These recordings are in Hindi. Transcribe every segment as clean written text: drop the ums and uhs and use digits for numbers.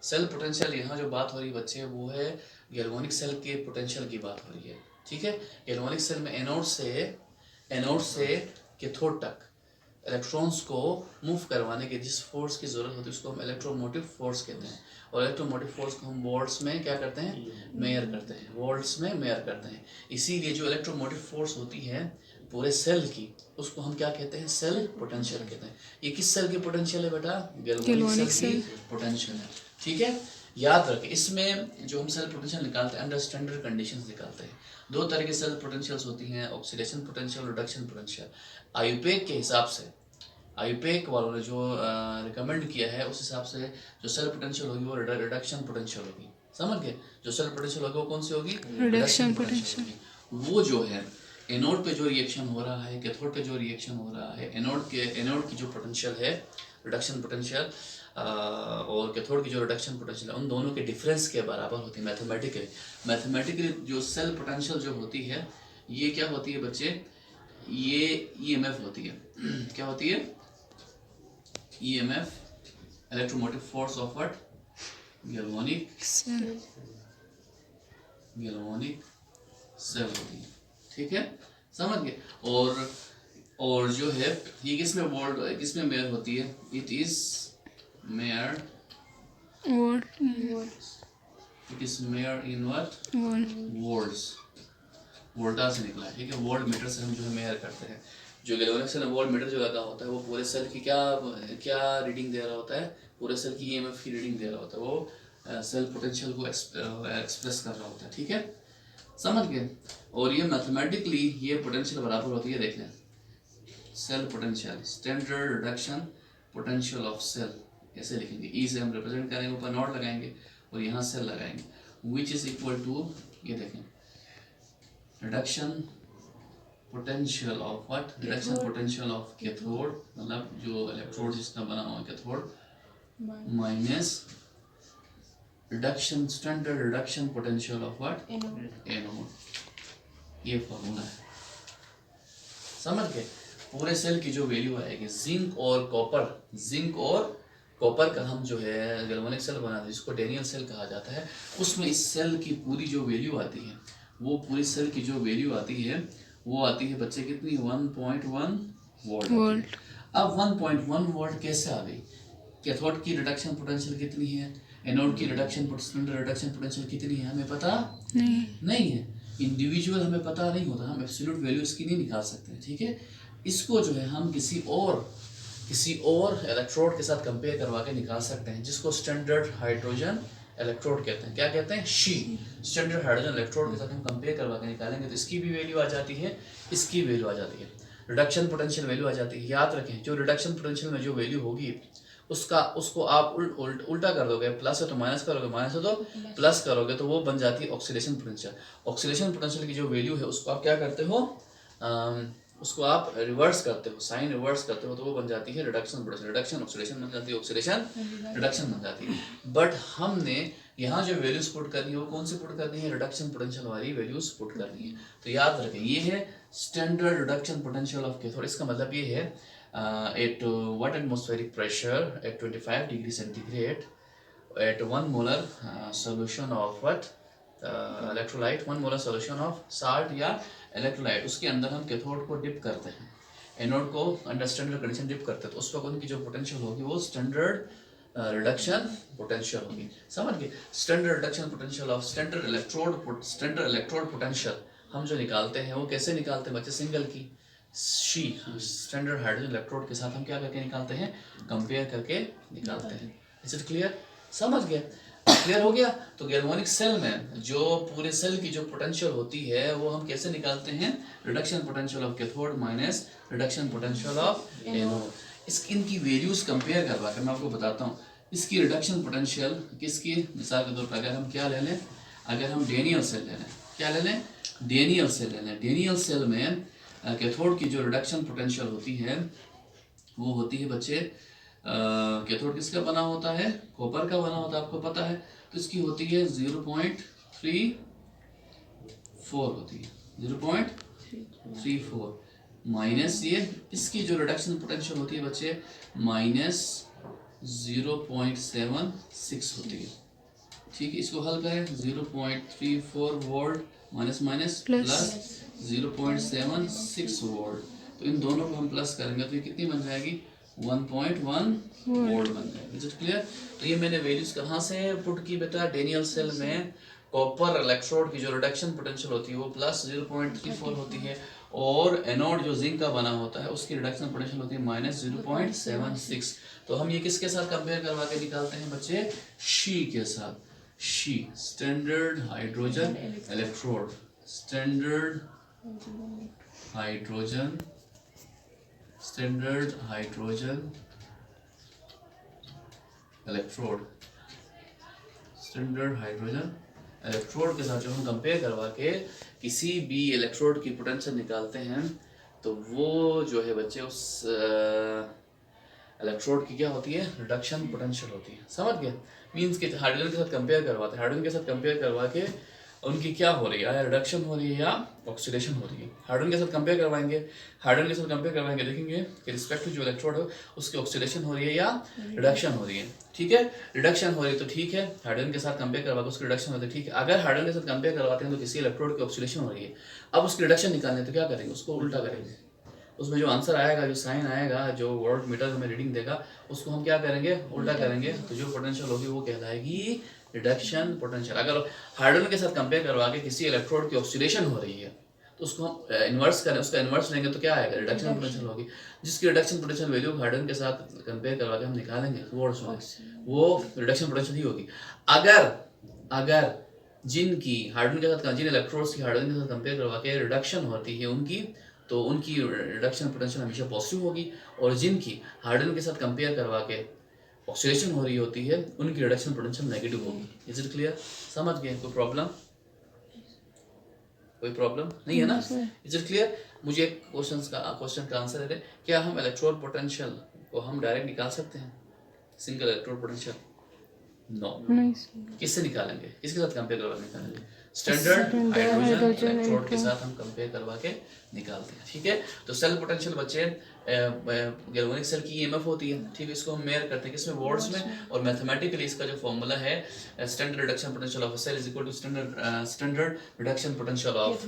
सेल पोटेंशियल, यहाँ जो बात हो रही है बच्चे वो है गैल्वेनिक सेल के पोटेंशियल की बात हो रही है, ठीक है। गैल्वेनिक सेल में एनोड से कैथोड तक इलेक्ट्रॉन्स को मूव करवाने के जिस फोर्स की ज़रूरत होती है उसको हम इलेक्ट्रोमोटिव फोर्स कहते हैं। और इलेक्ट्रोमोटिव फोर्स को हम वोल्ट्स में क्या करते हैं, मेयर करते हैं, वोल्ट्स में मेयर करते हैं। इसीलिए जो इलेक्ट्रोमोटिव फोर्स होती है पूरे सेल की, उसको हम क्या कहते हैं, सेल पोटेंशियल कहते हैं। ये किस सेल की पोटेंशियल है बेटा, गैल्वेनिक सेल की पोटेंशियल है, ठीक है। याद रखें, इसमें जो हम सेल पोटेंशियल निकालते हैं अंडर स्टैंडर्ड कंडीशंस निकालते हैं। दो तरह की सेल पोटेंशियल्स होती हैं, oxidation potential, reduction potential. IUPAC के हिसाब से, आयुपेक वालों ने जो रिकमेंड किया है उस हिसाब से जो सेल पोटेंशियल होगी वो रिडक्शन पोटेंशियल होगी। समझ गए, जो सेल पोटेंशियल होगी वो कौन सी होगी, रिडक्शन पोटेंशियल होगी। वो जो है एनोड पे जो रिएक्शन हो रहा है, कैथोड पे जो रिएक्शन हो रहा है, एनोड की जो पोटेंशियल है रिडक्शन पोटेंशियल और कैथोड की जो रिडक्शन पोटेंशियल है, उन दोनों के डिफरेंस के बराबर होती है मैथमेटिकली। जो सेल पोटेंशियल जो होती है ये क्या होती है बच्चे, ये ईएमएफ होती है क्या होती है, EMF, electromotive force of what, galvanic cell होती है, ठीक है, समझ गए। और जो है ये किसमें वोल्ट, किसमें मेयर होती है, it is measure in what, volts, Volta से निकला है, ठीक है। वोल्ट मीटर से हम जो है मेयर करते हैं। जो गैल्वेनिक सेल वोल्ट मीटर जो लगा होता है वो पूरे सेल की क्या रीडिंग दे रहा होता है, पूरे सेल की ईएमएफ की रीडिंग दे रहा होता है, वो सेल पोटेंशियल को एक्सप्रेस कर रहा होता है, ठीक है, समझ गए। और ये मैथमेटिकली ये पोटेंशियल बराबर होती है, देख लें, cell potential, standard reduction potential of cell, ऐसे लिखेंगे, ई से हम रिप्रेजेंट करेंगे, ऊपर नॉट लगाएंगे और यहाँ सेल लगाएंगे, विच इज इक्वल टू, ये देखें, reduction potential of what, reduction potential of cathode, मतलब जो इलेक्ट्रोड जिसका बना हुआ cathode, minus reduction, standard reduction potential of what, anode. ये फॉर्मूला है, समझ गए। पूरे सेल की जो वैल्यू आएगी, जिंक और कॉपर का हम जो है गैल्वेनिक सेल बनाते हैं जिसको डेनियल सेल कहा जाता है, उसमें इस सेल की पूरी जो वैल्यू आती है, वो पूरी सेल की जो वैल्यू आती है वो आती है बच्चे कितनी, 1.1 वोल्ट। अब 1.1 वोल्ट कैसे आ गई, कैथोड की रिडक्शन पोटेंशियल कितनी है, एनोड की रिडक्शन पोटेंशियल कितनी है, हमें पता नहीं है, इंडिविजुअल हमें पता नहीं होता, हम एब्सोल्यूट वैल्यू इसकी नहीं निकाल सकते, ठीक है। इसको जो है हम किसी और इलेक्ट्रोड के साथ कंपेयर करवा के निकाल सकते हैं, जिसको स्टैंडर्ड हाइड्रोजन इलेक्ट्रोड कहते हैं। क्या कहते हैं, शी, स्टैंडर्ड हाइड्रोजन इलेक्ट्रोड के साथ हम कंपेयर करवा के निकालेंगे तो इसकी भी वैल्यू आ जाती है, इसकी वैल्यू आ जाती है, रिडक्शन पोटेंशियल वैल्यू आ जाती है। याद रखें, जो रिडक्शन पोटेंशियल में जो वैल्यू होगी उसको आप उल्टा कर दोगे, प्लस है तो माइनस करोगे, माइनस है तो प्लस करोगे, तो वो बन जाती है ऑक्सीडेशन पोटेंशियल। ऑक्सीडेशन पोटेंशियल की जो वैल्यू है उसको आप क्या करते हो, उसको आप रिवर्स करते हो, साइन रिवर्स करते हो, तो वो बन जाती है रिडक्शन पोटेंशियल, रिडक्शन ऑक्सीडेशन बन जाती है, ऑक्सीडेशन रिडक्शन बन जाती है। बट हमने यहाँ जो वैल्यूज पुट करनी है वो कौन सी पुट करनी है, रिडक्शन पोटेंशियल वाली वैल्यूज पुट करनी है। तो याद रखें, ये है standard reduction potential of cathode. इसका मतलब ये है at what atmospheric pressure at 25 degree centigrade at 1 molar solution of what electrolyte, 1 molar solution of salt या electrolyte, उसके अंदर हम कैथोड को डिप करते हैं, एनोड को अंडर स्टैंडर्ड कंडीशन डिप करते हैं, तो उस वक्त उनकी जो पोटेंशियल होगी वो स्टैंडर्ड रिडक्शन पोटेंशियल होगी, समझ गए। Standard reduction potential of standard electrode potential हम जो निकालते हैं वो कैसे निकालते हैं बच्चे, सिंगल की शी, स्टैंडर्ड हाइड्रोजन इलेक्ट्रोड के साथ हम क्या करके निकालते हैं, कंपेयर करके निकालते हैं। इज इट क्लियर, समझ गए, क्लियर हो गया। तो गैल्वेनिक सेल में जो पूरे सेल की जो पोटेंशियल होती है वो हम कैसे निकालते हैं, reduction potential of cathode minus reduction potential of anode. इनकी वैल्यूज कंपेयर करवा कर मैं आपको बताता हूँ। इसकी रिडक्शन पोटेंशियल किसकी, मिसाल के तौर पर अगर हम क्या ले लें, अगर हम डेनियल सेल ले लें, क्या ले लें, डेनियल सेल ले लें। डेनियल सेल में कैथोड की जो रिडक्शन पोटेंशियल होती है वो होती है बच्चे, कैथोड किसका बना होता है, कॉपर का बना होता है, आपको पता है, तो इसकी होती है 0.34 होती है, 0.34 माइनस ये इसकी जो रिडक्शन पोटेंशियल होती है बच्चे माइनस 0.76 होती है। ठीक है, इसको हल करें 0.34 volt minus minus plus 0.76 volt, तो इन दोनों को हम प्लस करेंगे तो ये कितनी बन जाएगी 1.1 वोल्ट बन जाएगी। Is it clear? तो ये मैंने वैल्यूज कहाँ से पुट की बेटा, डेनियल सेल में कॉपर इलेक्ट्रोड की जो रिडक्शन पोटेंशियल होती है वो प्लस 0.34 होती है, और एनोड जो जिंक का बना होता है उसकी रिडक्शन पोटेंशियल होती है माइनस 0.76। तो हम ये किसके साथ कंपेयर करवा के निकालते हैं बच्चे, शी के साथ। She standard hydrogen electrode, standard hydrogen, standard hydrogen electrode, standard hydrogen electrode के साथ जो हम कंपेयर करवा के किसी भी इलेक्ट्रोड की पोटेंशियल निकालते हैं तो वो जो है बच्चे उस इलेक्ट्रोड की क्या होती है, रिडक्शन पोटेंशियल होती है। समझ गए? मींस के हाइड्रोजन के साथ कंपेयर करवाते हैं, हाइड्रोजन के साथ कंपेयर करवा के उनकी क्या हो रही है, या रिडक्शन हो रही है या ऑक्सीडेशन हो रही है। हाइड्रोजन के साथ कंपेयर करवाएंगे, हाइड्रोजन के साथ कंपेयर करवाएंगे, देखेंगे कि रिस्पेक्टिव जो इलेक्ट्रोड है उसकी ऑक्सीडेशन हो रही है या रिडक्शन हो रही है। ठीक है, रिडक्शन हो रही है तो ठीक है, हाइड्रोजन के साथ कंपेयर करवा के उसकी रिडक्शन होती है, ठीक है। अगर हाइड्रोजन के साथ कंपेयर करवाते हैं तो किसी इलेक्ट्रोड की ऑक्सीडेशन हो रही है, अब उसकी रिडक्शन निकालने तो क्या करेंगे, उसको उल्टा करेंगे। उसमें जो आंसर आएगा, जो साइन आएगा, जो वोल्ट मीटर हमें रीडिंग देगा, उसको हम क्या करेंगे, उल्टा करेंगे। तो जो पोटेंशियल होगी वो कहलाएगी रिडक्शन पोटेंशियल। अगर हाइड्रोजन के साथ कंपेयर करवा के किसी इलेक्ट्रोड की ऑक्सीडेशन हो रही है तो उसको हम इन्वर्स करें, उसका इन्वर्स लेंगे तो क्या आएगा, रिडक्शन पोटेंशियल होगी। जिसकी रिडक्शन पोटेंशियल वैल्यू हाइड्रोजन के साथ कंपेयर करवा के हम निकालेंगे वोल्ट्स में, वो रिडक्शन पोटेंशियल ही होगी। अगर जिनकी हाइड्रोजन के साथ, जिन इलेक्ट्रोड्स की हाइड्रोजन के साथ कंपेयर करवा के रिडक्शन होती है उनकी, तो उनकी रिडक्शन पोटेंशियल हमेशा पॉजिटिव होगी, और जिनकी हाइड्रोजन के साथ कंपेयर करवा के ऑक्सीडेशन हो रही होती है उनकी रिडक्शन पोटेंशियल नेगेटिव होगी। Is it clear? समझ गए? कोई प्रॉब्लम? कोई प्रॉब्लम नहीं है ना? Is it clear? मुझे एक क्वेश्चन का आंसर दे, क्या हम इलेक्ट्रोड पोटेंशियल को हम डायरेक्ट निकाल सकते हैं, सिंगल इलेक्ट्रोड पोटेंशियल? नो। किससे निकालेंगे, किसके साथ कंपेयर करवा के निकालेंगे? स्टैंडर्ड हाइड्रोजन इलेक्ट्रोड के साथ हम कंपेयर करवा के निकालते हैं। ठीक है, तो सेल पोटेंशियल बच्चे गैल्वेनिक सेल की ईएमएफ होती है। ठीक है, इसको हम मेजर करते हैं किसमें, वोल्ट्स में, और मैथमेटिकली इसका जो फॉर्मूला है standard reduction potential of cell is equal to standard reduction potential of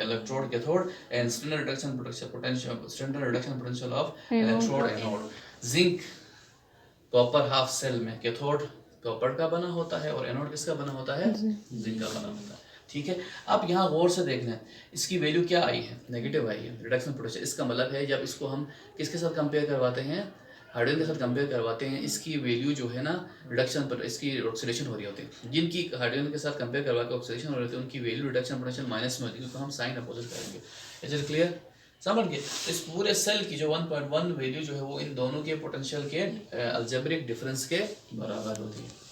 electrode cathode and standard reduction potential of electrode anode. Zinc copper half cell में कैथोड कॉपर का बना होता है और एनोड किसका बना होता है, जिंक का बना होता है। ठीक है, अब यहाँ गौर से देखना है, इसकी वैल्यू क्या आई है, नेगेटिव आई है, रिडक्शन पोटेंशियल। इसका मतलब है जब इसको हम किसके साथ कंपेयर करवाते हैं, हाइड्रोजन के साथ कंपेयर करवाते हैं, इसकी वैल्यू जो है ना रिडक्शन पर, इसकी ऑक्सीडेशन हो रही होती है। जिनकी हाइड्रोजन के साथ कंपेयर करवा के ऑक्सीडेशन हो रही होती है उनकी वैल्यू रिडक्शन पोटेंशियल माइनस में होती है, क्योंकि हम साइन अपोजिट करेंगे। Is it clear? समझ गए? इस पूरे सेल की जो 1.1 वैल्यू जो है वो इन दोनों के पोटेंशियल के अलजेब्रिक डिफरेंस के बराबर होती है।